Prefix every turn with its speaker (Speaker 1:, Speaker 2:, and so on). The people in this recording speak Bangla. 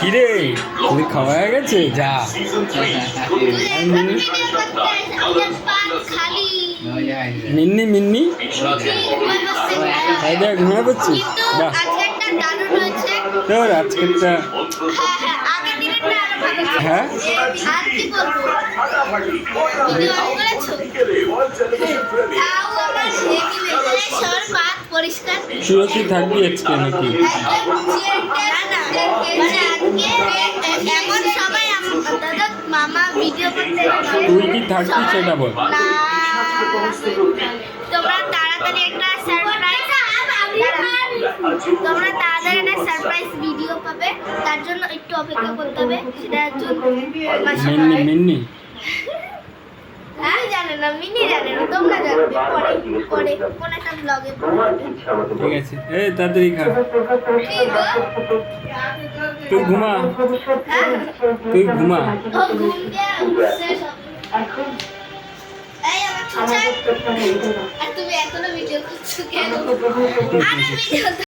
Speaker 1: কিরে তুই খাওয়া হয়ে গেছে যা মিন্নি মিন্নি তাই দেখ ঘুমিয়ে পড়ছিস বাহ তোর আজকেরটা হ্যাঁ তুইও কি থাকবি আজকে নাকি তুই কি থাকবি সেটা বল
Speaker 2: তোমরা তাড়াতাড়ি একটা সারপ্রাইজ ভিডিও পাবে, তার জন্য একটু অপেক্ষা করতে হবে। সেটার জন্য
Speaker 1: মিন্নি
Speaker 2: আমি জানি না, মিনি জানে না, তোমরা জানবে পরে পরে কোন একটা ব্লগে।
Speaker 1: ঠিক আছে এই তাড়াতাড়ি খা তুই ঘুমা তুই ঘুমা
Speaker 2: ও ঘুম দিয়ে উঠছে সব। এই আমার চুচা, আর তুমি এখনো ভিডিও করছো কেন? আরে ভিডিও